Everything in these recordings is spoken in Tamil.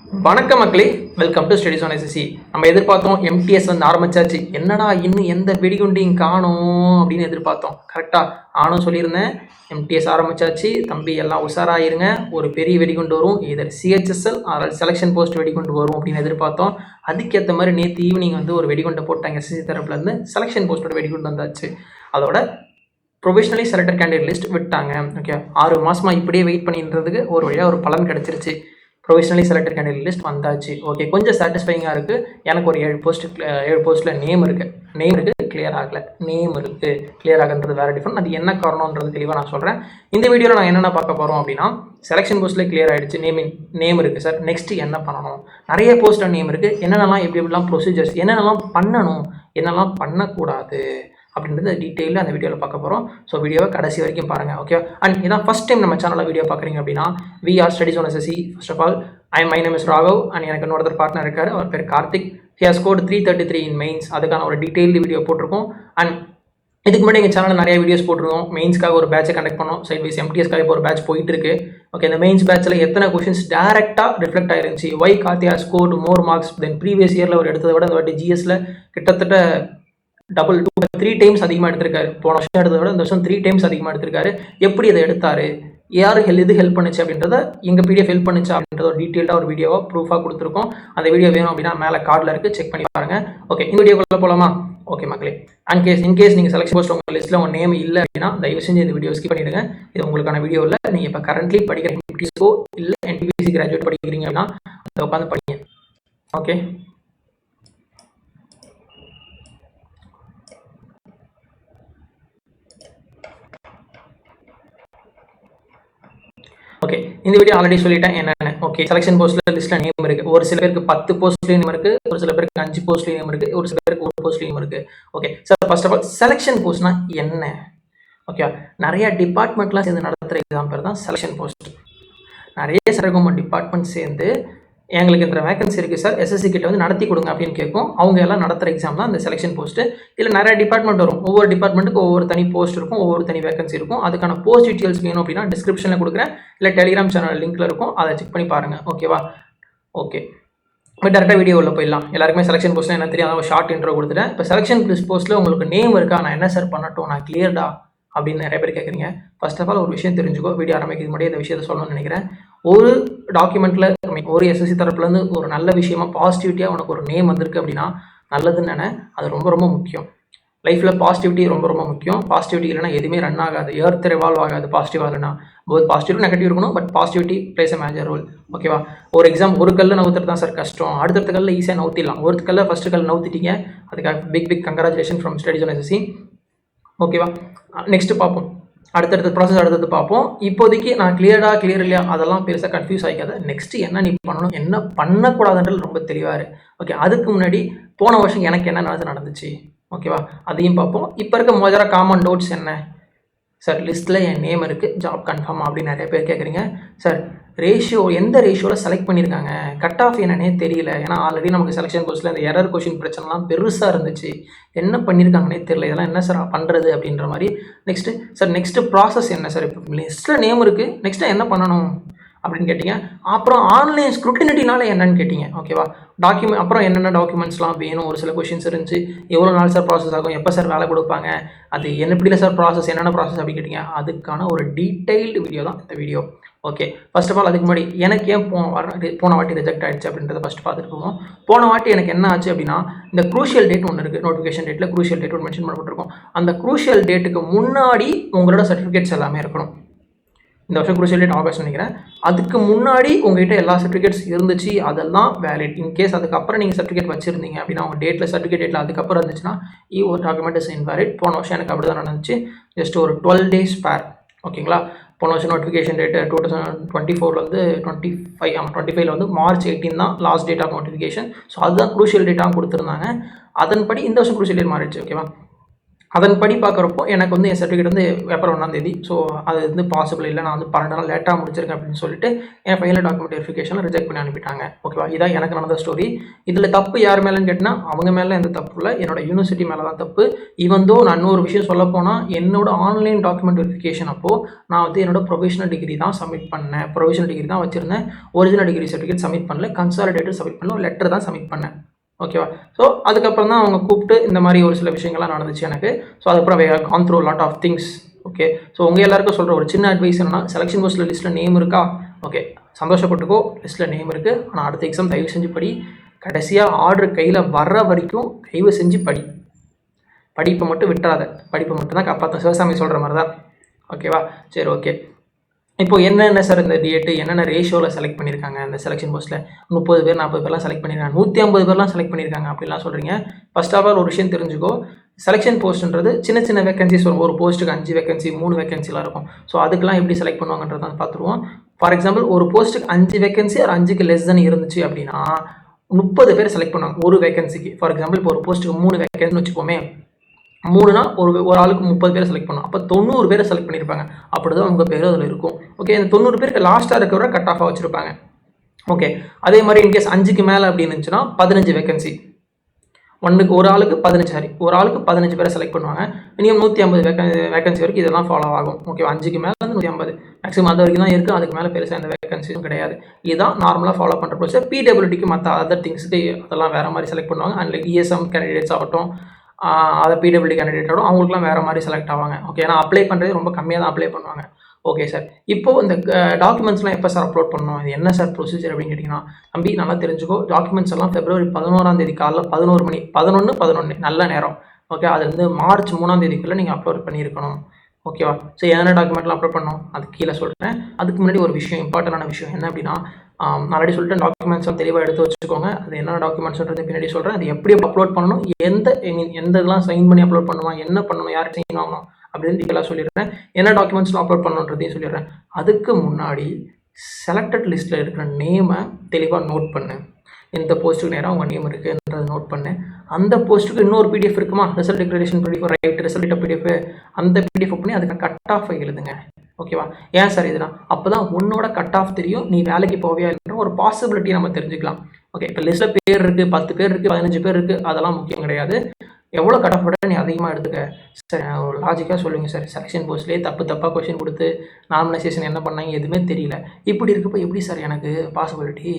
வணக்கம் மக்களே, welcome to studies on SSC. நம்ம எதிர்பார்த்தோம் எம்டிஎஸ் வந்து ஆரம்பிச்சாச்சு, என்னடா இன்னும் எந்த வெடிகுண்டையும் காணும் அப்படின்னு எதிர்பார்த்தோம். கரெக்டாக நானும் சொல்லியிருந்தேன், எம்டிஎஸ் ஆரம்பிச்சாச்சு தம்பி, எல்லாம் உஷாராயிருங்க, ஒரு பெரிய வெடிகுண்டு வரும், இதர் சிஹெச்எஸ்எல் செலெக்ஷன் போஸ்ட் வெடிகுண்டு வரும் அப்படின்னு எதிர்பார்த்தோம். அதுக்கேற்ற மாதிரி நேற்று ஈவினிங் வந்து ஒரு வெடிகுண்டை போட்டாங்க எஸ்எஸ்சி தரப்புலேருந்து. செலெக்ஷன் போஸ்ட்டோட வெடிகுண்டு வந்தாச்சு. அதோட ப்ரொவிஷனலி செலக்டட் கேண்டிடேட் லிஸ்ட் விட்டாங்க. ஓகே, 6 மாதமாக இப்படியே வெயிட் பண்ணின்றதுக்கு ஒரு வழியாக ஒரு பலன் கிடச்சிருச்சு. ப்ரொவிஷனலி செலக்டட் கேண்டிடேட் லிஸ்ட் வந்தாச்சு. ஓகே, கொஞ்சம் சாட்டிஸ்ஃபைங்காக இருக்குது. எனக்கு ஒரு 7 போஸ்ட்டில் நேம் இருக்குது, கிளியர் ஆகலை. நேம் இருக்குது, கிளியர் ஆகுன்றது வேறு டிஃப்ரெண்ட். அது என்ன காரணம்ன்றது தெளிவாக நான் சொல்கிறேன். இந்த வீடியோவில் நான் என்னென்ன பார்க்க போகிறோம் அப்படின்னா, செலெக்ஷன் போஸ்ட்டில் கிளியர் ஆகிடுச்சு, நேம் இருக்குது சார், நெக்ஸ்ட்டு என்ன பண்ணணும், நிறைய போஸ்ட்டில் நேம் இருக்குது, என்னென்னலாம் எப்படிலாம் ப்ரொசீஜர்ஸ், என்னென்னலாம் பண்ணணும், என்னெல்லாம் பண்ணக்கூடாது அப்படின்றது டீட்டெயிலாக அந்த வீடியோவில் பார்க்க போகிறோம். ஸோ வீடியோவை கடைசி வரைக்கும் பாருங்கள். ஓகே, அண்ட் இதான் ஃபஸ்ட் டைம் நம்ம சேனலில் வீடியோ பார்க்குறீங்க அப்படின்னா, we are studies on SSC. First of all my name is Raghav and எனக்கு இன்னொருத்தர் பார்ட்னர் இருக்கார், அவர் பேர் Karthik. He has scored 333 in mains. அதுக்கான ஒரு டீட்டெயில்டு வீடியோ போட்டிருக்கோம். அண்ட் இதுக்கு முன்னாடி எங்கள் சேனலில் நிறைய வீடியோஸ் போட்டிருக்கோம். மெயின்ஸ்க்காக ஒரு பேட்சை கண்டக்ட் பண்ணோம், சைட் வைஸ் எம்டிஎஸ்க்காக இப்போ ஒரு பேட்ச் போயிட்டு இருக்கு. ஓகே, இந்த மெயின்ஸ் பேட்சில் எத்தனை கொஷின்ஸ் டேரெக்டாக ரிஃப்ளெக்ட் ஆயிருந்துச்சு, ஒய் கார்த்தியா scored more marks than previous இயரில் அவர் எடுத்ததை விட இந்த வாட்டி ஜிஎஸ்ல கிட்டத்தட்ட டபுள் 3 டைம்ஸ் அதிகமாக எடுத்திருக்காரு. போன வருஷம் எடுத்ததை விட இந்த வருஷம் 3 டைம்ஸ் அதிகமாக எடுத்திருக்காரு. எப்படி அதை எடுத்தாரு, யார் இது ஹெல்ப் பண்ணுச்சு அப்படின்றத, எங்கள் பிடிஎஃப் ஹெல்ப் பண்ணுச்சு அப்படின்றத ஒரு டீட்டெயில்டாக ஒரு வீடியோவாக ப்ரூஃபாக கொடுத்துருக்கோம். அந்த வீடியோ வேணும் அப்படின்னா மேலே கார்டில் இருக்குது, செக் பண்ணி பாருங்கள். ஓகே, இந்த வீடியோக்குள்ளே போகலாமா? ஓகே மக்களே, இன்கேஸ் நீங்கள் செலக்ஷன் போஸ்ட் உங்கள் லிஸ்ட்டில் உங்கள் நேம் இல்லை அப்படின்னா தயவு செஞ்சு இந்த வீடியோ ஸ்கிப் பண்ணிவிடுங்க. இது உங்களுக்கான வீடியோ இல்லை. நீங்கள் இப்போ கரண்ட்லி படிக்கிற எம்டிஎஸ்ஓ இல்லை என்டிபிசி கிராஜுவேட் படிக்கிறீங்க அப்படின்னா அதை உட்காந்து படிங்க. ஓகே, ஓகே, இந்த வீடியோ ஆல்ரெடி சொல்லிட்டேன் என்னென்ன. ஓகே, செலெக்ஷன் போஸ்ட்டில் லிஸ்ட்டில் நேம் இருக்குது. ஒரு சில பேருக்கு 10 போஸ்ட்லேயும் நேம் இருக்குது, ஒரு சில பேருக்கு 5 போஸ்ட்லேயும் நேம் இருக்குது, ஒரு சில பேருக்கு 1 போஸ்ட்லேயும் நேம் இருக்குது. Okay sir, first of all selection போஸ்ட்னா என்ன? ஓகே, நிறைய டிபார்ட்மெண்ட்லாம் சேர்ந்து நடத்துகிற எக்ஸாம் பேர் தான் செலெக்ஷன் போஸ்ட். நிறைய சென்ட்ரல் கவர்மெண்ட் டிபார்ட்மெண்ட் சேர்ந்து எங்களுக்கு இந்த வேகன்சி இருக்குது சார், எஸ்எஸ்சி கிட்ட வந்து நடத்தி கொடுங்க அப்படின்னு கேட்கும். அவங்க எல்லாம் நடத்துகிற எக்ஸாம் தான் இந்த செலெக்ஷன் போஸ்ட்டு. இதில் நிறைய டிபார்ட்மெண்ட் வரும், ஒவ்வொரு டிபார்ட்மெண்ட்டுக்கு ஒவ்வொரு தனி போஸ்ட் இருக்கும், ஒவ்வொரு தனி வேகன்சி இருக்கும். அதுக்கான போஸ்ட் டீட்டெயில்ஸ் வேணும் அப்படின்னா டிஸ்கிரிப்ஷனில் கொடுக்குறேன், இல்லை டெலிகிராம் சேனல் லிங்க்கில் இருக்கும், அதை செக் பண்ணி பாருங்கள். ஓகேவா? ஓகே, இப்போ டேரெக்டாக வீடியோவில் போயிடலாம். எல்லாருக்குமே செலெக்ஷன் போஸ்ட்டில் என்ன தெரியும், ஒரு ஷார்ட் இன்ட்ரோ கொடுத்துட்டேன். இப்போ செலெக்ஷன் போஸ்ட்டில் உங்களுக்கு நேம் இருக்கா, நான் என்ன சார் பண்ணட்டும், நான் கிளியர்டா அப்படின்னு நிறைய பேர் கேட்குறீங்க. ஃபர்ஸ்ட் ஆஃப் ஆல் ஒரு விஷயம் தெரிஞ்சுக்கோ, வீடியோ ஆரம்பிக்கிறது முன்னாடி இந்த விஷயத்தை சொல்லணும்னு நினைக்கிறேன். ஒரு டாக்குமெண்ட்டில் ஒரு எஸ்எஸ்சி தரப்புலேருந்து ஒரு நல்ல விஷயமா பாசிட்டிவிட்டியாக உனக்கு ஒரு நேம் வந்திருக்கு அப்படின்னா நல்லதுன்னு நினை. அது ரொம்ப ரொம்ப முக்கியம். லைஃப்பில் பாசிட்டிவிட்டி ரொம்ப ரொம்ப முக்கியம். பாசிட்டிவிட்டி இல்லைனா எதுவுமே ரன் ஆகாது, எர்த் ரிவால்வ் ஆகாது. பாசிட்டிவாக இல்லைனா போத் பாசிட்டிவ் நெகட்டிவ் இருக்கணும், but positivity plays a major role. ஓகேவா? ஒரு எக்ஸாம், ஒரு கல்லில் நவுத்துறது தான் சார் கஷ்டம், அடுத்தடுத்த கல்லில் ஈஸியாக நவுத்திடலாம். ஒரு கல்லில் ஃபஸ்ட்டு கல் நவுத்திட்டீங்க, அதுக்காக big congratulation from studies on SSC. ஓகேவா? நெக்ஸ்ட்டு பார்ப்போம், அடுத்தடுத்த ப்ராசஸ் அடுத்தது பார்ப்போம். இப்போதைக்கு நான் கிளியர் இல்லையா அதெல்லாம் பெருசாக கன்ஃபியூஸ் ஆகிக்காத. நெக்ஸ்ட்டு என்ன நீ பண்ணணும், என்ன பண்ணக்கூடாதுன்றது ரொம்ப தெளிவாக. ஓகே, அதுக்கு முன்னாடி போன வருஷம் எனக்கு என்ன நடந்துச்சு, ஓகேவா, அதையும் பார்ப்போம். இப்போ இருக்க மோஜரா காமன் டவுட்ஸ் என்ன சார், லிஸ்ட்டில் என் நேம் இருக்குது, ஜாப் கன்ஃபார்ம் அப்படின்னு நிறைய பேர் கேட்குறீங்க. சார், ரேஷியோ எந்த ரேஷியோவில் செலக்ட் பண்ணியிருக்காங்க, கட் ஆஃப் என்னன்னே தெரியல. ஏன்னா ஆல்ரெடி நமக்கு செலெக்ஷன் போஸ்ட்டில் இந்த எரர் கொஷின் பிரச்சனைலாம் பெருசாக இருந்துச்சு, என்ன பண்ணியிருக்காங்கன்னே தெரியல, இதெல்லாம் என்ன சார் பண்ணுறது அப்படின்ற மாதிரி. நெக்ஸ்ட்டு ப்ராசஸ் என்ன சார், இப்போ லிஸ்ட்டில் நேம் இருக்குது, நெக்ஸ்ட்டு என்ன பண்ணணும் அப்படின்னு கேட்டிங்க. அப்புறம் ஆன்லைன் ஸ்க்ரூட்டினிட்டினால என்னன்னு கேட்டிங்க. ஓகேவா? அப்புறம் என்னென்ன டாக்குமெண்ட்ஸ்லாம் வேணும், ஒரு சில கொஷின்ஸ் இருந்துச்சு, எவ்வளோ நாள் சார் ப்ராசஸ் ஆகும், எப்போ சார் வேலை கொடுப்பாங்க, அது எப்படில சார் ப்ராசஸ், என்னென்ன ப்ராசஸ் அப்படின்னு கேட்டிங்க. அதுக்கான ஒரு டீட்டெயில்டு வீடியோ தான் இந்த video. Okay, first of all அதுக்கு முன்னாடி எனக்கு ஏன் போன வாட்டி ரிஜெக்ட் ஆகிடுச்சு அப்படின்றத ஃபஸ்ட்டு பார்த்துட்டு போவோம். போன வாட்டி எனக்கு என்ன ஆச்சு அப்படின்னா, இந்த க்ரூஷியல் டேட் ஒன்று இருக்குது, நோட்டிஃபிகேஷன் டேட்டில் க்ரூஷியல் டேட் ஒன்று மென்ஷன் பண்ணப்பட்டிருக்கும். அந்த க்ரூஷியல் டேட்டுக்கு முன்னாடி உங்களோட சர்டிஃபிகேட்ஸ் எல்லாமே இருக்கணும். இந்த வருஷம் க்ரூஷியல் டேட் ஆகஸ்ட் நினைக்கிறேன். அதுக்கு முன்னாடி உங்கள்கிட்ட எல்லா சர்டிஃபிகேட்ஸ் இருந்துச்சு, அதெல்லாம் வேலிட். இன்கேஸ் அதுக்கப்புறம் நீங்கள் சர்டிஃபிகேட் வச்சுருந்தீங்க அப்படின்னா, உங்கள் சர்டிஃபிகேட் டேட்டில் அதுக்கப்புறம் இருந்துச்சுன்னா ஒரு டாக்குமெண்ட் இஸ் இன்வாலிட். போன வருஷம் எனக்கு அப்படி தான் நடந்துச்சு, ஜஸ்ட் ஒரு 12 days ஸ்பேர். ஓகேங்களா? போன வருஷம் நோட்டிஃபிகேஷன் டேட்டு 2024 வந்து 25 வந்து March 18 தான் last date of notification. So அதுதான் க்ரூஷியல் டேட்டாக கொடுத்துருந்தாங்க. அதன்படி இந்த வருஷம் க்ரூஷியல் டேட் மாறிடுச்சு. ஓகேவா? அதன்படி பார்க்குறப்போ எனக்கு வந்து என் சர்டிஃபிகேட் வந்து ஏப்ரல் 1 ஸோ அது வந்து பாசிபிள் இல்லை, நான் வந்து 12 நாள் லேட்டாக முடிச்சிருக்கேன் அப்படின்னு சொல்லிட்டு என் ஃபைனல் டாக்குமெண்ட் வெரிஃபிகேஷனில் ரிஜெக்ட் பண்ணி அனுப்பிட்டாங்க. ஓகேவா, இதான் எனக்கு நடந்த ஸ்டோரி. இதில் தப்பு யார் மேலேன்னு கேட்டினா அவங்க மேலே எந்த தப்பு இல்லை, என்னோட யூனிவர்சிட்டி மேலே தான் தப்பு. ஈவன் தோ நான் இன்னொரு விஷயம் சொல்ல போனால் என்னோட ஆன்லைன் டாக்குமெண்ட் வெரிஃபிகேஷன் அப்போது நான் வந்து என்னோட ப்ரொஃபஷனல் டிகிரி தான் சப்மிட் பண்ணேன், ப்ரொஃபஷனல் டிகிரி தான் வச்சுருந்தேன், ஒரிஜினல் டிகிரி சர்டிஃபிகேட் சப்மிட் பண்ணல, கன்சாலிடேட்டட் சப்மிட் பண்ணல, லெட்டர் தான் சப்மிட் பண்ணேன். ஓகேவா, ஸோ அதுக்கப்புறம் தான் அவங்க கூப்பிட்டு இந்த மாதிரி ஒரு சில விஷயங்கள்லாம் நடந்துச்சு எனக்கு. ஸோ அதுக்கப்புறம் gone through lot of things. Okay, so உங்கள் எல்லாருக்கும் சொல்கிற ஒரு சின்ன அட்வைஸ் என்னன்னா, செலெக்ஷன் போஸ்ட்டில் லிஸ்ட்டில் நேம் இருக்கா, ஓகே சந்தோஷப்பட்டுக்கோ, லிஸ்ட்டில் நேம் இருக்குது. ஆனால் அடுத்த எக்ஸாம் தயவு செஞ்சு படி. கடைசியாக ஆர்டர் கையில் வர்ற வரைக்கும் தயவு செஞ்சு படி. படிப்பை மட்டும் விட்டுறாத, படிப்பை மட்டும் தான் காப்பாற்ற, சிவசாமி சொல்கிற மாதிரி தான். ஓகேவா, சரி ஓகே. இப்போ என்னென்ன சார் இந்த டேட்டு என்னென்ன ரேஷியோவில் செலக்ட் பண்ணியிருக்காங்க இந்த செலெக்ஷன் போஸ்ட்டில்? 30 பேர் 40 பேர்லாம் செலக்ட் பண்ணியிருக்காங்க, 150 பேர்லாம் செலக்ட் பண்ணியிருக்காங்க அப்படிலாம் சொல்கிறீங்க. ஃபர்ஸ்ட் ஆஃப் ஆல் ஒரு விஷயம் தெரிஞ்சுக்கோ, செலெக்ஷன் போஸ்ட்ன்றது சின்ன சின்ன வேகன்சிஸ் வரும். ஒரு போஸ்ட்டுக்கு 5 வேகன்சி 3 வேகன்சிலாம் இருக்கும். ஸோ அதுக்கெலாம் எப்படி செலக்ட் பண்ணுவாங்கன்றதை பார்த்துருவோம். ஃபார் எக்ஸாம்பிள் ஒரு போஸ்ட்டுக்கு 5 வேகன்சி ஒரு 5க்கு லெஸ் தென் இருந்துச்சு அப்படின்னா 30 பேர் செலக்ட் பண்ணுவாங்க ஒரு வேகன்சிக்கு. ஃபார் எக்ஸாம்பிள் இப்போ ஒரு போஸ்ட்டுக்கு 3 வேகன்சின்னு வச்சுப்போமே, 3னா ஒரு ஆளுக்கு 30 பேர் செலக்ட் பண்ணணும். அப்போ 90 பேரை செலக்ட் பண்ணியிருப்பாங்க. அப்படி தான் உங்கள் பேர் அதில் இருக்கும். ஓகே, இந்த 90 பேருக்கு லாஸ்ட்டாக இருக்கிற கட் ஆஃபாக வச்சுருப்பாங்க. ஓகே, அதே மாதிரி இன்கேஸ் 5க்கு மேலே அப்படின்னு இருந்துச்சுன்னா 15 வேகன்சி, ஒரு ஆளுக்கு 15 பேரை செலக்ட் பண்ணுவாங்க. மினிமம் 150 வேகன்சி வரைக்கும் இதெல்லாம் ஃபாலோ ஆகும். ஓகேவா, 5க்கு மேலே 150 மேக்ஸிமம் அது வரைக்கும் தான் இருக்குது. அதுக்கு மேலே பெருசாக எந்த வேகன்சியும் கிடையாது. இதுதான் நார்மலாக ஃபாலோ பண்ணுற ப்ரொசீஜர். பிடபிள்யூடிக்கு மற்ற அதர் திங்ஸுக்கு அதெல்லாம் வேறு மாதிரி செலக்ட் பண்ணுவாங்க. அண்ட் லைக் இஎஸ்எம் கேண்டிடேட்ஸ் ஆகட்டும், அதை பிடபிள்யூடி கேண்டிடேட்டோட அவங்களுக்குலாம் வேறு மாதிரி செலக்ட் ஆவாங்க. ஓகே, ஏன்னா அப்ளை பண்ணுறது ரொம்ப கம்மியாக தான் அப்ளை பண்ணுவாங்க. ஓகே சார், இப்போது இந்த டாக்குமெண்ட்ஸ்லாம் எப்போ சார் அப்லோட் பண்ணணும், இது என்ன சார் ப்ரொசீஜர் அப்படின்னு கேட்டிங்கன்னா, தம்பி நல்லா தெரிஞ்சுக்கோ, டாக்குமெண்ட்ஸ் எல்லாம் February 11 காலைல 11 மணி 11 நல்ல நேரம். ஓகே, அது வந்து March 3 நீங்கள் அப்லோட் பண்ணியிருக்கணும். ஓகேவா, ஸோ என்னென்ன டாக்குமெண்ட்லாம் அப்லோட் பண்ணணும் அது கீழே சொல்கிறேன். அதுக்கு முன்னாடி ஒரு விஷயம், இம்பார்ட்டண்டான விஷயம் என்ன அப்படின்னா, ஆல்ரெடி சொல்லிட்டு டாக்குமெண்ட்ஸ்லாம் தெளிவாக எடுத்து வச்சுக்கோங்க. அது என்ன டாக்குமெண்ட்ஸ்ன்றது பின்னாடி சொல்கிறேன். அது எப்படி அப்லோட் பண்ணணும், எந்த இதெல்லாம் சைன் பண்ணி அப்லோட் பண்ணுவாங்க, என்ன பண்ணணும், யார் சைன் வாங்கணும் அப்படின்னு டீட்டெயிலாக சொல்லிடுறேன். என்ன டாக்குமெண்ட்ஸ்லாம் அப்லோட் பண்ணணுன்றதையும் சொல்லிடுறேன். அதுக்கு முன்னாடி செலக்டட் லிஸ்ட்டில் இருக்கிற நேமை தெளிவாக நோட் பண்ணு. இந்த போஸ்ட்டுக்கு நேராக உங்கள் நேம் இருக்குன்றதை நோட் பண்ணு. அந்த போஸ்ட்டுக்கு இன்னொரு பிடிஎஃப் இருக்குமா, result declaration PDF, right result PDF, அந்த பிடிஎஃப் பண்ணி அதுக்கு கட் ஆஃப் எழுதுங்க. ஓகேவா, ஏன் சார் இதுனா அப்போ தான் உன்னோட கட் ஆஃப் தெரியும், நீ வேலைக்கு போவியா இல்லைன்ற ஒரு பாசிபிலிட்டி நம்ம தெரிஞ்சுக்கலாம். ஓகே, இப்போ லிஸ்ட்டில் பேர் இருக்குது, 10 பேர் இருக்குது, 15 பேர் இருக்குது, அதெல்லாம் முக்கியம் கிடையாது. எவ்வளோ கட் ஆஃப் விட நீ அதிகமாக எடுத்துக்க. சார் ஒரு லாஜிக்காக சொல்லுங்கள் சார், செலெக்ஷன் போஸ்ட்லேயே தப்பாக கொஸ்டின் கொடுத்து நார்மலைசேஷன் என்ன பண்ணாங்க எதுவுமே தெரியல, இப்படி இருக்கப்போ எப்படி சார் எனக்கு பாசிபிலிட்டி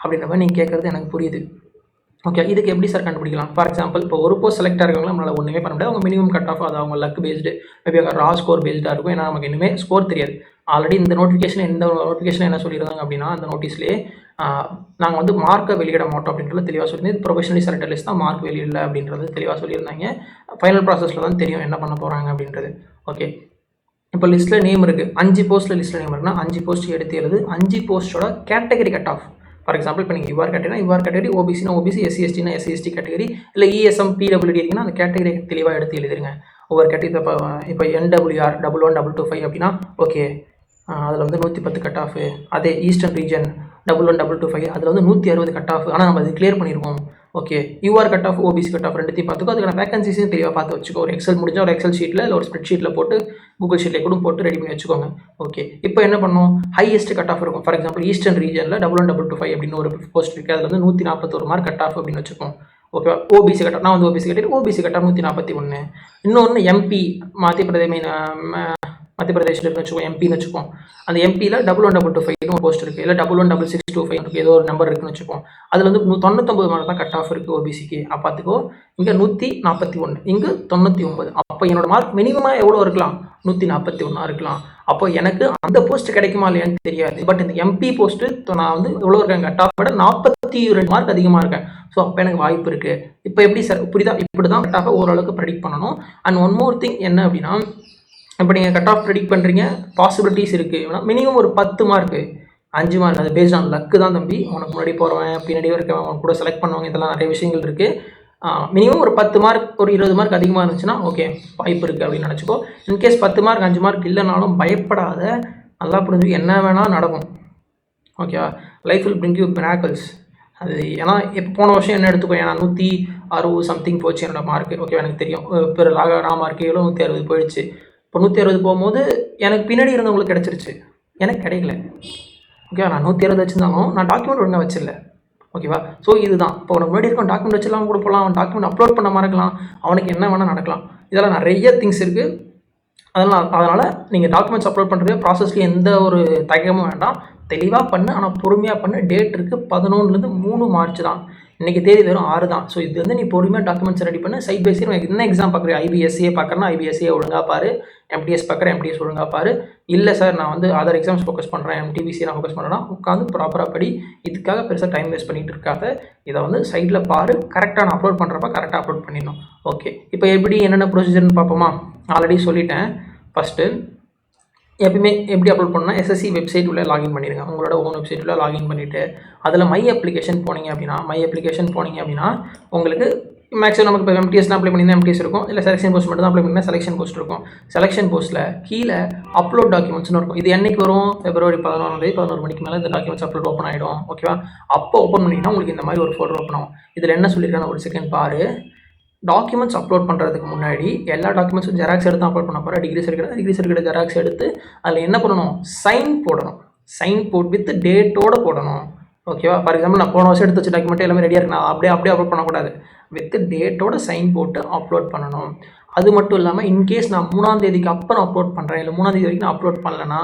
அப்படின்ற மாதிரி நீங்கள் கேட்குறது எனக்கு புரியுது. ஓகே, இதுக்கு எப்படி சார் கண்டுபிடிக்கலாம்? ஃபார் எக்ஸாம்பிள் இப்போ ஒரு போஸ்ட் செலக்ட் ஆகிறவங்க நம்மளால் ஒன்றுமே பண்ண முடியாது. அவங்க மினிமம் கட் ஆஃப், அது அவங்க லக் பேஸ்டு, மேபி அவங்க ரா ஸ்கோர் பேஸ்டாக இருக்கும். ஏன்னா நமக்கு இன்னுமே ஸ்கோர் தெரியாது. ஆல்ரெடி இந்த நோட்டிஃபிகேஷன் என்ன சொல்லியிருந்தாங்க அப்படின்னா, அந்த நோட்டீஸ்லேயே நாங்கள் வந்து மார்க்கை வெளியிட மாட்டோம் அப்படின்றது தெளிவாக சொல்லியிருந்தேன். இது ப்ரொஃபஷனலி செலக்டட் லிஸ்ட் தான், மார்க் வெளியிடல அப்படின்றது தெளிவாக சொல்லியிருந்தாங்க. ஃபைனல் ப்ராசஸில் தான் தெரியும் என்ன பண்ண போகிறாங்க அப்படின்றது. ஓகே, இப்போ லிஸ்ட்டில் நேம் இருக்குது, 5 போஸ்ட்டில் லிஸ்ட்டில் நேம் இருக்குன்னா 5 போஸ்ட் எடுத்து எழுது. 5 போஸ்ட்டோட category cut off. For example இப்போ நீங்கள் யூஆர் கேட்டகரி, ஓபிசினா ஓபிசி, எஸ்சிஎஸ்டினா எஸ்சிஎஸ்டி கேட்டகரி, இல்லை இஎஸ்எம் பிடபிள்யூடி இருக்குன்னா அந்த கேட்டகரி தெளிவாக எடுத்து எழுதிருங்க. ஒவ்வொரு கேட்டகரி இப்போ NWR 11225 அப்படின்னா ஓகே, அதில் வந்து 110 கட் ஆஃப். அதே ஈஸ்டர்ன் ரீஜன் 11225 அதில் வந்து 160 கட் ஆஃப். ஆனால் நம்ம அது கிளியர் பண்ணியிருக்கோம். Okay, UR cut off, OBC cut off ரெண்டுத்தையும் பார்த்துக்கோ. அதுக்கான வேகன்சிஸையும் தெளிவாக பார்த்து வச்சுக்கோ. ஒரு எக்ஸல் முடிஞ்சால் ஒரு எக்ஸல் ஷீட்டில் இல்லை ஒரு ஸ்ப்ரெட் ஷீட்டில் போட்டு கூகுள் ஷீட்டில் கூட போட்டு ரெடி பண்ணி வச்சுக்கோங்க. ஓகே, இப்போ என்ன பண்ணணும், ஹையஸ்ட் கட் ஆஃப் இருக்கும். ஃபார் எக்ஸாம்பிள் ஈஸ்டர்ன் ரீஜனில் 11225 அப்படின்னு ஒரு போஸ்ட் இருக்குது, அதில் வந்து 141 மார்க் கட் ஆஃப் அப்படின்னு வச்சுக்கோம். ஓகேவா, ஓபிசி கட் ஆஃப், நான் வந்து ஓபிசி கட் ஆஃப் 141. இன்னொன்று எம்பி மத்திய பிரதேஷில் இருக்குன்னு வச்சுக்கோம், எம்பின்னு வச்சுப்போம். அந்த எம்பியில் 11225 ஒரு போஸ்ட் இருக்குது, இல்லை 11625 இருக்குது, ஏதோ ஒரு நம்பர் இருக்குன்னு வச்சுப்போம். அதில் வந்து 99 மார்க் தான் கட் ஆஃப் இருக்குது ஓபிசிக்கு. பார்த்துக்கோ, இங்கே 141, இங்கே 99. அப்போ என்னோட மார்க் மினிமமாக எவ்வளோ இருக்கலாம், 141 இருக்கலாம். அப்போ எனக்கு அந்த போஸ்ட் கிடைக்குமா இல்லையான்னு தெரியாது. பட் இந்த எம்பி போஸ்ட்டு நான் வந்து எவ்வளோ இருக்கேன், கட் ஆஃப் விட 42 மார்க் அதிகமாக இருக்கேன். ஸோ அப்போ எனக்கு வாய்ப்பு இருக்குது. இப்போ எப்படி சார், இப்படி தான் கட் ஆஃபை ஓரளவுக்கு ப்ரெடிக்ட் பண்ணணும். அண்ட் ஒன் மோர் திங் என்ன அப்படின்னா, இப்போ நீங்கள் கட் ஆஃப் ப்ரெடிக்ட் பண்ணுறீங்க, பாசிபிலிட்டிஸ் இருக்குது. மினிமம் ஒரு 10 மார்க்கு 5 மார்க், அது பேஸ்ட் ஆன் லக்கு தான் தம்பி. உனக்கு முன்னாடி போகிறவன் பின்னாடி இருக்கவன் உனக்கு கூட செலக்ட் பண்ணுவாங்க, இதெல்லாம் நிறைய விஷயங்கள் இருக்குது. மினிமம் ஒரு 10 மார்க் ஒரு 20 மார்க் அதிகமாக இருந்துச்சுன்னா ஓகே வாய்ப்பு இருக்குது அப்படின்னு நினச்சிக்கோ. இன்கேஸ் 10 மார்க் 5 மார்க் இல்லைனாலும் பயப்படாத, நல்லா புரிஞ்சு என்ன வேணால் நடக்கும். ஓகேவா, life will bring you miracles. அது ஏன்னா இப்போ போன வருஷம் என்ன எடுத்துக்கோ, ஏன்னா 160 சம்திங் போச்சு என்னோட மார்க்கு. ஓகே, எனக்கு தெரியும். இப்போ நான் மார்க்கு எவ்வளோ 160 போயிடுச்சு. இப்போ 160 போகும்போது எனக்கு பின்னாடி இருந்தவங்களுக்கு கிடச்சிருச்சு, எனக்கு கிடைக்கல. ஓகேவா, நான் 160 வச்சுருந்தாலும் நான் டாக்குமெண்ட் ஒழுங்காக வச்சிடல. ஓகேவா, ஸோ இதுதான். இப்போ உனக்கு முன்னாடி இருக்கும் டாக்குமெண்ட் வச்சுலாம் கூட போகலாம், அவன் டாக்குமெண்ட் அப்லோட் பண்ண மறக்கலாம், அவனுக்கு என்ன வேணால் நடக்கலாம். இதெல்லாம் நிறைய திங்ஸ் இருக்குது. அதனால் நீங்கள் டாக்குமெண்ட்ஸ் அப்லோட் பண்ணுறது ப்ராசஸ்க்கு எந்த ஒரு தயக்கமும் வேண்டாம், தெளிவாக பண்ணு. ஆனால் பொறுமையாக பண்ணு. டேட் இருக்குது 11லேருந்து 3 மார்ச் தான். இன்றைக்கி தேதி வெறும் 6 தான். ஸோ இது வந்து நீ பொறுமையாக டாக்குமெண்ட்ஸ் ரெடி பண்ணு. சைட் பை சைடு என்ன எக்ஸாம் பார்க்குறேன், ஐபிஎஸ்சியே பார்க்குறேன்னா ஐபிஎஸ்சியை ஒழுங்காக பாரு, எம்டிஎஸ் பார்க்குறேன் எம்டிஎஸ் ஒழுங்காக பாரு. இல்லை சார் நான் வந்து அதர் எக்ஸாம்ஸ் ஃபோக்கஸ் பண்ணுறேன், எம்டிபிசி நான் ஃபோக்கஸ் பண்ணுறேன்னா உட்காந்து ப்ராப்பராக படி. இதுக்காக பெருசாக டைம் வேஸ்ட் பண்ணிகிட்டு இருக்காத. இதை வந்து சைடில் பாரு. கரெக்டாக நான் அப்லோட் பண்ணுறப்ப கரெக்டாக அப்லோட் பண்ணிடணும். ஓகே, இப்போ எப்படி என்னென்ன ப்ரொசீஜர்னு பார்ப்போமா. ஆல்ரெடி சொல்லிட்டேன். ஃபஸ்ட்டு எப்பயுமே எப்படி அப்லோட் பண்ணால் எஸ்எஸ்சி வெப்சைட் உள்ள லாகின் பண்ணிடுங்க. உங்களோட ஓன் வெப்சைட் உள்ள லாகின் பண்ணிவிட்டு அதில் மை அப்ளிகேஷன் போனீங்க அப்படின்னா உங்களுக்கு மேக்ஸிமம் நமக்கு இப்போ எம்டிஎஸ்லாம் அப்ளை பண்ணியிருந்தா எம்டிஎஸ் இருக்கும், இல்லை செலெக்ஷன் போஸ்ட் மட்டும் தான் அப்ளை பண்ணிங்கன்னா செலெக்ஷன் போஸ்ட் இருக்கும். செலெக்ஷன் போஸ்ட்டில் கீழே அப்லோட் டாக்குமெண்ட்ஸ்னு இருக்கும். இது என்னைக்கு வரும், February 11 மணிக்கு மேலே இந்த டாக்குமெண்ட்ஸ் அப்லோட் ஓப்பன் ஆகிடும். ஓகேவா, அப்போ ஓப்பன் பண்ணிங்கன்னா உங்களுக்கு இந்த மாதிரி ஒரு ஃபோல்டர் ஓப்பன் ஆகும். இதில் என்ன சொல்லியிருக்காங்க ஒரு செகண்ட் பாரு. டாக்குமெண்ட்ஸ் அப்லோட் பண்ணுறதுக்கு முன்னாடி எல்லா டாக்குமெண்ட்ஸும் ஜெராக்ஸ் எடுத்து அப்லோட் பண்ண போகிறேன். டிகிரி சர்டிஃபிகேட் ஜெராக்ஸ் எடுத்து அதில் என்ன பண்ணணும், சைன் போடணும். சைன் போட் வித் டேட்டோடு போடணும். ஓகேவா, ஃபார் எக்ஸாம்பிள் நான் போன வருஷம் எடுத்து வச்ச டாக்குமெண்ட் எல்லாமே ரெடியாக இருக்கு, நான் அப்படியே அப்லோட் பண்ணக்கூடாது. வித் டேட்டோட சைன் போட்டு அப்லோட் பண்ணணும். அது மட்டும் இல்லாமல் இன்கேஸ் நான் 3ஆம் தேதிக்கு அப்புறம் அப்லோட் பண்ணுறேன், இல்லை 3ஆம் தேதி வரைக்கும் நான் அப்லோட் பண்ணலன்னா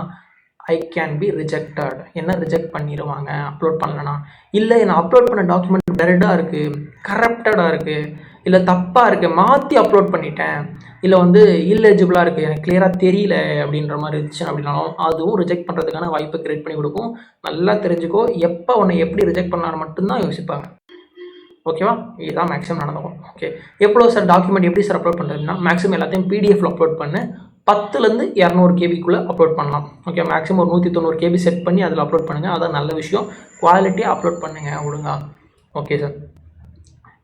ஐ கேன் பி ரிஜெக்டட். என்ன ரிஜெக்ட் பண்ணிடுவாங்க அப்லோட் பண்ணலன்னா. இல்லை நான் அப்லோட் பண்ண டாக்குமெண்ட் டெரடாக இருக்குது, கரப்டடாக இருக்குது, இல்லை தப்பாக இருக்குது, மாற்றி அப்லோட் பண்ணிட்டேன், இல்லை வந்து இல்லெஜிபிளாக இருக்குது, எனக்கு கிளியராக தெரியல அப்படின்ற மாதிரி இருந்துச்சு அப்படின்னாலும் அதுவும் ரிஜெக்ட் பண்ணுறதுக்கான வாய்ப்பை கிரியேட் பண்ணி கொடுக்கும். நல்லா தெரிஞ்சுக்கோ, எப்போ உன்னை எப்படி ரிஜெக்ட் பண்ணலான்னு மட்டும்தான் யோசிப்பாங்க. ஓகேவா, இதுதான் மேக்ஸிமம் நடந்துக்கும். ஓகே, எவ்வளோ சார் டாக்குமெண்ட் எப்படி சார் அப்லோட் பண்ணுறதுன்னா மேக்ஸிமம் எல்லாத்தையும் பிடிஎஃப்ல அப்லோட் பண்ணு. 10லேருந்து 200 கேபிக்குள்ளே அப்லோட் பண்ணலாம். ஓகே, மேக்ஸிமம் ஒரு 190 கேபி செட் பண்ணி அதில் அப்லோட் பண்ணுங்கள். அதான் நல்ல விஷயம். குவாலிட்டியாக அப்லோட் பண்ணுங்கள் ஒழுங்கா. ஓகே சார்,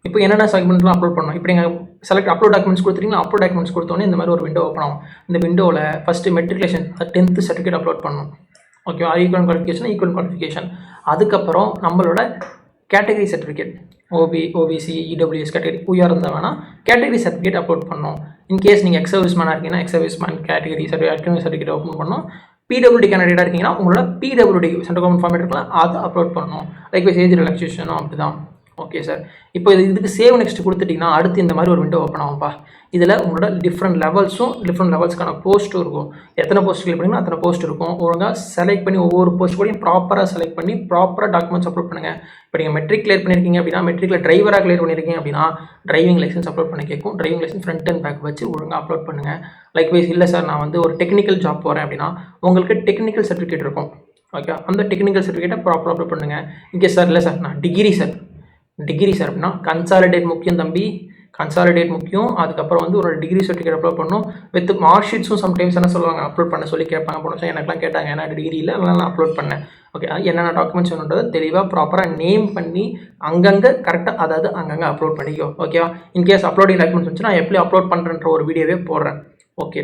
இப்போ என்னென்ன செக்மெண்ட்லாம் அப்லோட் பண்ணணும். இப்போ நீங்கள் செலக்ட் அப்லோட் டாக்குமெண்ட்ஸ் கொடுத்துட்டீங்கன்னா அப்லோட் டாக்குமெண்ட்ஸ் கொடுத்தோன்னே இந்த மாதிரி ஒரு விண்டோ ஓப்பன் ஆகும். இந்த விண்டோவில் first matriculation 10th certificate upload பண்ணணும். ஓகேவா, ஈக்குவல் குவாலிஃபிகேஷன். அதுக்கப்புறம் நம்மளோட category certificate OBC EWS category உயர்ந்த வேணால் கேட்டகரி சர்டிஃபிகேட் அப்லோட் பண்ணணும். இன்கேஸ் நீங்கள் எக்ஸ் சர்வீஸ்மேனாக இருக்கீங்கன்னா X serviceman category certificate open பண்ணணும். பிடபிள்யூடி கேண்டிடேட்டாக இருக்கீங்கன்னா உங்களோட பிடபிள்யூடி சென்ட்ரல் கவர்மெண்ட் ஃபார்மேட் இருக்கலாம், அதை அப்லோட் பண்ணணும். லைக் ஏஜ் ரிலாக்ஸேஷனும் அப்படி தான். ஓகே சார், இப்போ இதுக்கு சேவ் நெக்ஸ்ட் கொடுத்துட்டிங்கன்னா அடுத்து இந்த மாதிரி ஒரு விண்டோ ஓப்பன் ஆகும்ப்பா. இதில் உங்களோட டிஃப்ரெண்ட் லெவல்ஸ்க்கான போஸ்ட்டும் இருக்கும். எத்தனை போஸ்ட் கிளிக் பண்ணிங்கன்னா அத்தனை போஸ்ட் இருக்கும். ஒழுங்காக செலக்ட் பண்ணி ஒவ்வொரு போஸ்ட் கூடயும் ப்ராப்பராக செலக்ட் பண்ணி ப்ராப்பராக டாக்குமெண்ட்ஸ் அப்லோட் பண்ணுங்கள். இப்போ நீங்கள் மெட்ரிக் கிளியர் பண்ணியிருக்கீங்க அப்படின்னா மெட்ரிக்கில் டிரைவராக கிளியர் பண்ணியிருக்கீங்க அப்படின்னா டிரைவிங் லைசன்ஸ் அப்லோட் பண்ணி கேட்கும். Driving licence front and back வச்சு ஒழுங்காக அப்லோட் பண்ணுங்கள். லைக்வைஸ் இல்லை சார் நான் வந்து ஒரு டெக்னிக்கல் ஜாப் போகிறேன் அப்படின்னா உங்களுக்கு டெக்னிக்கல் சர்டிஃபிகேட் இருக்கும். ஓகே, அந்த டெக்னிக்கல் சர்டிஃபிகேட்டை ப்ராப்பராக அப்லோட் பண்ணுங்கள். இங்கே சார் இல்லை சார் நான் டிகிரி சார் அப்படின்னா கன்சாலிடேட் முக்கியம் தம்பி, கன்சாலிடேட் முக்கியம். அதுக்கப்புறம் வந்து ஒரு டிகிரி சர்டிஃபிகேட் அப்லோட் பண்ணணும். வித் மார்க் ஷீட்ஸும் சம்டைம்ஸ் என்ன சொல்லுவாங்க அப்லோட் பண்ண சொல்லி கேட்பாங்க. போன எனக்குலாம் கேட்டாங்க, ஏன்னா டிகிரி இல்லை அதனால் நான் அப்லோட் பண்ணேன். ஓகே, என்னென்ன டாக்குமெண்ட்ஸ் வேணுன்றதை தெளிவாக ப்ராப்பராக நேம் பண்ணி அங்கங்கே கரெக்டாக அங்கங்கே அப்லோட் பண்ணிக்கோ. ஓகேவா, இன்கேஸ் அப்லோடிங் டாக்குமெண்ட்ஸ் வந்துச்சு நான் எப்படி அப்லோட் பண்ணுறன்ற ஒரு வீடியோவே போடுறேன். ஓகே,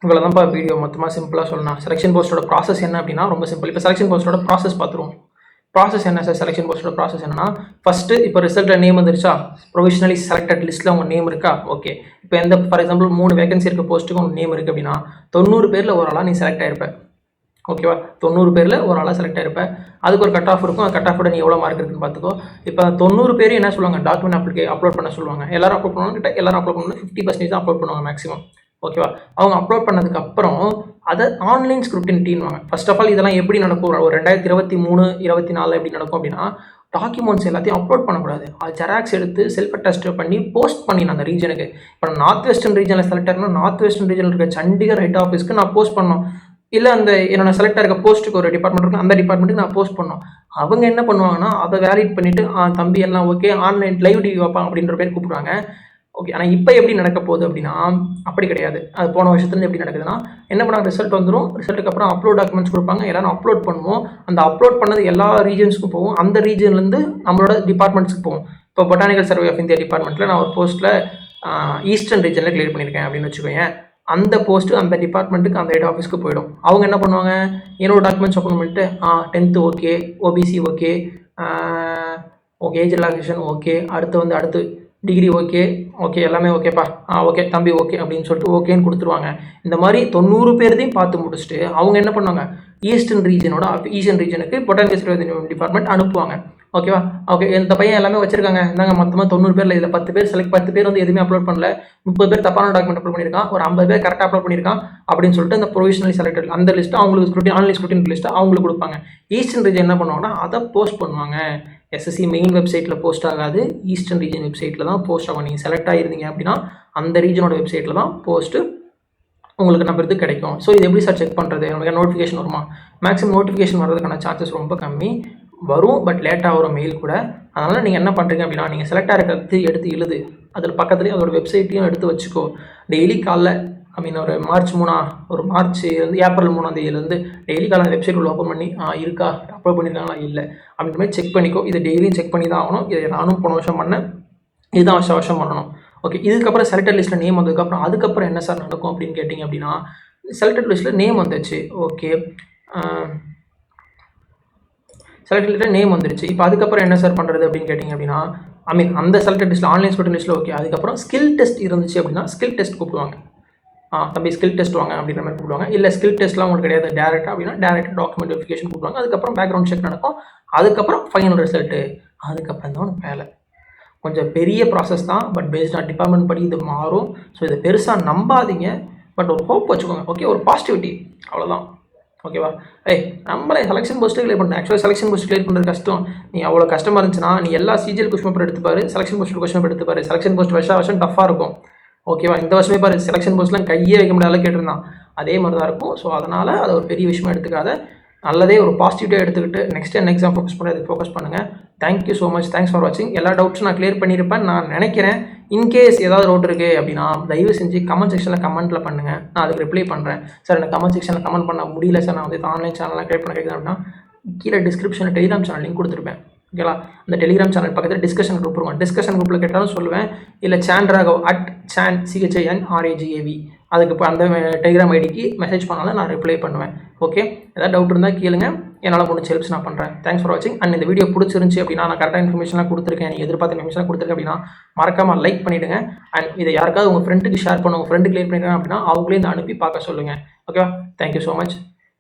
இவ்வளோ தான்ப்பா வீடியோ. மொத்தமாக சிம்பிளாக சொல்லணும். செலெக்ஷன் போஸ்ட்டோட ப்ராசஸ் என்ன அப்படின்னா ரொம்ப சிம்பிள். இப்போ செலெக்ஷன் போஸ்ட்டோட ப்ராசஸ் பார்த்துருவோம். ப்ராசஸ் என்ன சார், செலெக்ஷன் போஸ்ட்டோட ப்ராசஸ் என்னன்னா ஃபஸ்ட்டு இப்போ ரிசல்ட்டில் நேம் வந்துருச்சா, ப்ரொவிஷனலி செலக்டட் லிஸ்ட்டில் உங்கள் நேம் இருக்கா. ஓகே, இப்போ எந்த ஃபார் எக்ஸாம்பிள் 3 வேகன்சி இருக்க போஸ்ட்டுக்கு உங்கள் நேம் இருக்குது அப்படின்னா 90 பேரில் ஒரு ஆளாக நீ செலக்ட் ஆகிருப்ப. ஓகேவா, 90 பேரில் ஒரு ஆளாக செலக்ட் ஆகிருப்ப. அதுக்கு ஒரு கட் ஆஃப் இருக்கும். அந்த கட் ஆஃபோட நீ எவ்வளோ மார்க் இருக்குன்னு பார்த்துக்கோ. இப்போ 90 பேர் என்ன சொல்லுவாங்க, டாக்குமெண்ட் அப்லோட் பண்ண சொல்லுவாங்க. எல்லாரும் அப்லோட் பண்ணுவாங்க. எல்லாரும் அப்லோட் பண்ணணும் 50% தான் அப்லோட் பண்ணுவாங்க மேக்ஸிமம். ஓகேவா, அவங்க அப்லோட் பண்ணதுக்கு அப்புறம் அதை ஆன்லைன் ஸ்க்ரூட்டினிட்டின்வாங்க. ஃபர்ஸ்ட் ஆஃப் ஆல் இதெல்லாம் எப்படி நடக்கும், ஒரு 2023-24 எப்படி நடக்கும் அப்படின்னா டாக்குமெண்ட்ஸ் எல்லாத்தையும் அப்லோட் பண்ணக்கூடாது. அது ஜெராக்ஸ் எடுத்து செல்ஃப் அட்டஸ்ட் பண்ணி போஸ்ட் பண்ணிடணும் அந்த ரீஜனுக்கு. இப்போ நான் நார்த் வெஸ்டர்ன் ரீஜனில் செலக்ட் ஆகிருந்தா நார்த் வெஸ்டர்ன் ரீஜனில் இருக்க சண்டிகர் ஹெட் ஆஃபீஸ்க்கு நான் போஸ்ட் பண்ணணும். இல்லை அந்த என்னோட செலக்ட் ஆகிருக்க போஸ்ட்டுக்கு ஒரு டிபார்ட்மெண்ட் இருக்கும், அந்த டிபார்ட்மெண்ட்டுக்கு நான் போஸ்ட் பண்ணணும். அவங்க என்ன பண்ணுவாங்கன்னா அதை வேலிட் பண்ணிவிட்டு தம்பி எல்லாம் ஓகே ஆன்லைன் லைவ் டிவி வைப்பாங்க அப்படின்ற பேர் கூப்பிடுவாங்க. ஓகே, ஆனால் இப்போ எப்படி நடக்க போகுது அப்படின்னா அப்படி கிடையாது. அது போன வருஷத்துலேருந்து எப்படி நடக்குதுன்னா என்ன பண்ணாங்க, ரிசல்ட் வந்துடும். ரிசல்ட்டுக்கு அப்புறம் அப்லோட் டாக்குமெண்ட்ஸ் கொடுப்பாங்க. எல்லாரும் அப்லோட் பண்ணுவோம். அந்த அப்லோட் பண்ணது எல்லா ரீஜன்ஸுக்கும் போகும். அந்த ரீஜன்லேருந்து நம்மளோட டிபார்ட்மெண்ட்ஸுக்கு போகும். இப்போ பொட்டானிக்கல் சர்வே ஆஃப் இந்தியா டிபார்ட்மெண்ட்டில் நான் ஒரு போஸ்ட்டில் ஈஸ்டர்ன் ரீஜனில் கிளியர் பண்ணியிருக்கேன் அப்படின்னு வச்சுக்கோங்க. அந்த போஸ்ட்டு அந்த டிபார்ட்மெண்ட்டுக்கு அந்த ஹெட் ஆஃபீஸ்க்கு போயிடும். அவங்க என்ன பண்ணுவாங்க, என்னோட டாக்குமெண்ட்ஸ் ஓப்பன் பண்ணிட்டு 10th okay, OBC okay, okay age relaxation okay, அடுத்து டிகிரி ஓகே, ஓகே எல்லாமே ஓகேப்பா, ஓகே தம்பி ஓகே அப்படின்னு சொல்லிட்டு ஓகேன்னு கொடுத்துருவாங்க. இந்த மாதிரி 90 பேர்தையும் பார்த்து முடிச்சுட்டு அவங்க என்ன பண்ணுவாங்க, ஈஸ்டர்ன் ரீஜனுக்கு பொட்டானிக்கல் ரெவென்யூ டிபார்ட்மெண்ட் அனுப்புவாங்க. ஓகேவா? ஓகே இந்த பையன் எல்லாமே வச்சிருக்காங்க, நாங்க மொத்தமாக 90 பேரில் இதில் 10 பேர் செலக்ட், 10 பேர் வந்து எதுவுமே அப்லோட் பண்ணல, 30 பேர் தப்பான டாக்குமெண்ட் அப்லோட் பண்ணியிருக்கான், ஒரு 50 பேர் கரெக்டாக அப்லோட் பண்ணியிருக்கான் அப்படின்னு சொல்லிட்டு அந்த ப்ரொவிஷனலி செலக்டட் அந்த லிஸ்ட்டு அவங்களுக்கு ஆன்லைன் ஸ்க்ரூட்டின் லிஸ்ட்டு அவங்களுக்கு கொடுப்பாங்க. ஈஸ்டர்ன் ரீஜன் என்ன பண்ணுவாங்கன்னா அதை போஸ்ட் பண்ணுவாங்க. எஸ்எஸ்சி மெயின் வெப்சைட்டில் போஸ்ட் ஆகாது, ஈஸ்டர்ன் ரீஜன் வெப்சைட்டில் தான் போஸ்ட் ஆகும். நீங்கள் செலக்ட் ஆகிருந்தீங்க அப்படின்னா அந்த ரீஜனோட வெப்சைட்டில் தான் போஸ்ட்டு உங்களுக்கு நம்பருக்கு கிடைக்கும். ஸோ இது எப்படி சார் செக் பண்ணுறது, நமக்கு நோட்டிஃபிகேஷன் வருமா? மேக்ஸிமம் நோட்டிஃபிகேஷன் வர்றதுக்கான சான்சஸ் ரொம்ப கம்மி, வரும் பட் லேட்டாக வரும் மெயில் கூட. அதனால் நீங்கள் என்ன பண்ணுறீங்க அப்படின்னா, நீங்கள் செலக்ட் ஆகிருக்கிறது எடுத்து எழுது, அதில் பக்கத்துலேயே அதோட வெப்சைட்டையும் எடுத்து வச்சுக்கோ. டெய்லி காலைல ஒரு ஏப்ரல் 3ஆம் தேதியிலேருந்து டெய்லி காலையில் வெப்சைட் உள்ள ஓப்பன் பண்ணி இருக்கா அப்லோட் பண்ணியிருக்காங்களா இல்லை அப்படின்ற மாதிரி செக் பண்ணிக்கோ. இது டெய்லியும் செக் பண்ணி தான் ஆகணும். இதை நானும் போன வருஷம் பண்ணேன், இதுதான் வருஷம் பண்ணணும். ஓகே, இதுக்கப்புறம் செலக்டட் லிஸ்ட்டில் நேம் வந்ததுக்கப்புறம் அதுக்கப்புறம் என்ன சார் நடக்கும் அப்படின்னு கேட்டிங்க அப்படின்னா, செலக்டட் லிஸ்ட்டில் நேம் வந்துச்சு. ஓகே, செலக்டட் லிஸ்ட்டில் நேம் வந்துருச்சு. இப்போ அதுக்கப்புறம் என்ன சார் பண்ணுறது அப்படின்னு கேட்டிங்க அப்படின்னா, அந்த செலக்டட் லிஸ்ட்டில் ஆன்லைன் ஸ்டூடெண்ட் லிஸ்ட்டில் ஓகே, அதுக்கப்புறம் ஸ்கில் டெஸ்ட் இருந்துச்சு அப்படின்னா ஸ்கில் டெஸ்ட் கூப்பிடுவாங்க. தம்பி ஸ்கில் டெஸ்ட் வாங்க அப்படின்ற மாதிரி கூப்பிடுவாங்க. இல்லை ஸ்கில் டெஸ்ட்லாம் உங்களுக்கு கிடையாது, டேரெக்டாக அப்படின்னா டேரெக்டாக டாக்குமெண்ட் வெரிஃபிகேஷன் கூப்பிடுவாங்க. அதுக்கப்புறம் பேக்ரவுண்ட் செக் நடக்கும், அதுக்கப்புறம் ஃபைனல் ரிசல்ட்டு, அதுக்கப்புறம் தான் உனக்கு வேலை. கொஞ்சம் பெரிய ப்ராசஸ் தான், பட் பேஸ்ட் ஆன் டிபார்ட்மெண்ட் படி இது மாறும். ஸோ இதை பெருசாக நம்பாதீங்க, பட் ஒரு ஹோப் வச்சுக்கோங்க. ஓகே, ஒரு பாசிட்டிவிட்டி, அவ்வளோதான். ஓகேவா? நம்மளே செலெக்ஷன் போஸ்ட்டு கிளியர் பண்ணேன். ஆக்சுவலாக செலெக்ஷன் போஸ்ட் கிளியர் பண்ணுறது கஷ்டம். நீ அவ்வளோ கஷ்டமாக இருந்துச்சுன்னா நீ எல்லா சிஜிஎல் கொஸ்டின் பேப்பர் எடுத்துப்பாரு, செலெக்ஷன் போஸ்ட் கொஸ்டின் பேப்பர் எடுத்துப்பாரு. செலெக்ஷன் போஸ்ட் வருஷம் டஃப்பாக இருக்கும். ஓகேவா? இந்த வருஷமே பாரு, செலெக்ஷன் போஸ்ட்லாம் கையே வைக்க முடியாத கேட்டிருந்தான், அதே மாதிரி தான் இருக்கும். ஸோ அதனால் அது ஒரு பெரிய விஷயமா எடுத்துக்காத, நல்லதே ஒரு பாசிட்டிவிட்டியாக எடுத்துக்கிட்டு நெக்ஸ்ட் என்ன எக்ஸாம் ஃபோக்கஸ் பண்ணி அதுக்கு ஃபோக்கஸ் பண்ணுங்கள். Thank you so much, thanks for வாட்சிங். எல்லா டவுட்ஸும் நான் கிளியர் பண்ணியிருப்பேன் நான் நினைக்கிறேன். இன்கேஸ் ஏதாவது டவுட் இருக்குது அப்படின்னா தயவு செஞ்சு கமெண்ட் செக்ஷனில் கமெண்ட்டில் பண்ணுங்கள், நான் அதுக்கு ரிப்ளை பண்ணுறேன். சார் எனக்கு கமெண்ட் செக்ஷனில் கமெண்ட் பண்ண முடியல சார், நான் வந்து ஆன்லைன் சேனல்லாம் கிரியேட் பண்ண கேட்குறேன் அப்படின்னா கீழே டிஸ்கிரிப்ஷனில் டெலிகிராம் சேனல் லிங்க் கொடுத்துருப்பேன். ஓகேங்களா? அந்த டெலிகிராம் சேனல் பக்கத்தில் டிஸ்கஷன் குரூப் இருக்கும், டிஸ்கஷன் குரூப்பில் கேட்டாலும் சொல்லுவேன். இல்லை ChanRaghav @ChanRaghav அதுக்கு இப்போ அந்த டெலிகிராம் ஐடிக்கு மெசேஜ் பண்ணாலும் நான் ரிப்ளை பண்ணுவேன். ஓகே, ஏதாவது டவுட் இருந்தால் கேளுங்க, என்னால் முடிஞ்ச ஹெல்ப்ஸ் நான் பண்ணுறேன். தேங்க்ஸ் ஃபார் வாட்சிங். அண்ட் இந்த வீடியோ பிடிச்சிருந்துச்சி அப்படின்னா, நான் கரெக்டாக இன்ஃபர்மேஷன்லாம் கொடுத்துருக்கேன், நீங்கள் எதிர்பார்த்த இன்ஃபர்மேஷன் கொடுத்துருக்கேன் அப்படின்னா மறக்காமல் லைக் பண்ணிவிடுங்க. அண்ட் இதை யாருக்காவது உங்கள் ஃப்ரெண்டுக்கு ஷேர் பண்ணுங்க, உங்கள் ஃப்ரெண்டு கிளியர் பண்ணிடுறாங்க அப்படின்னா அவங்களே இந்த அனுப்பி பார்க்க சொல்லுங்கள். ஓகேவா? Thank you so much.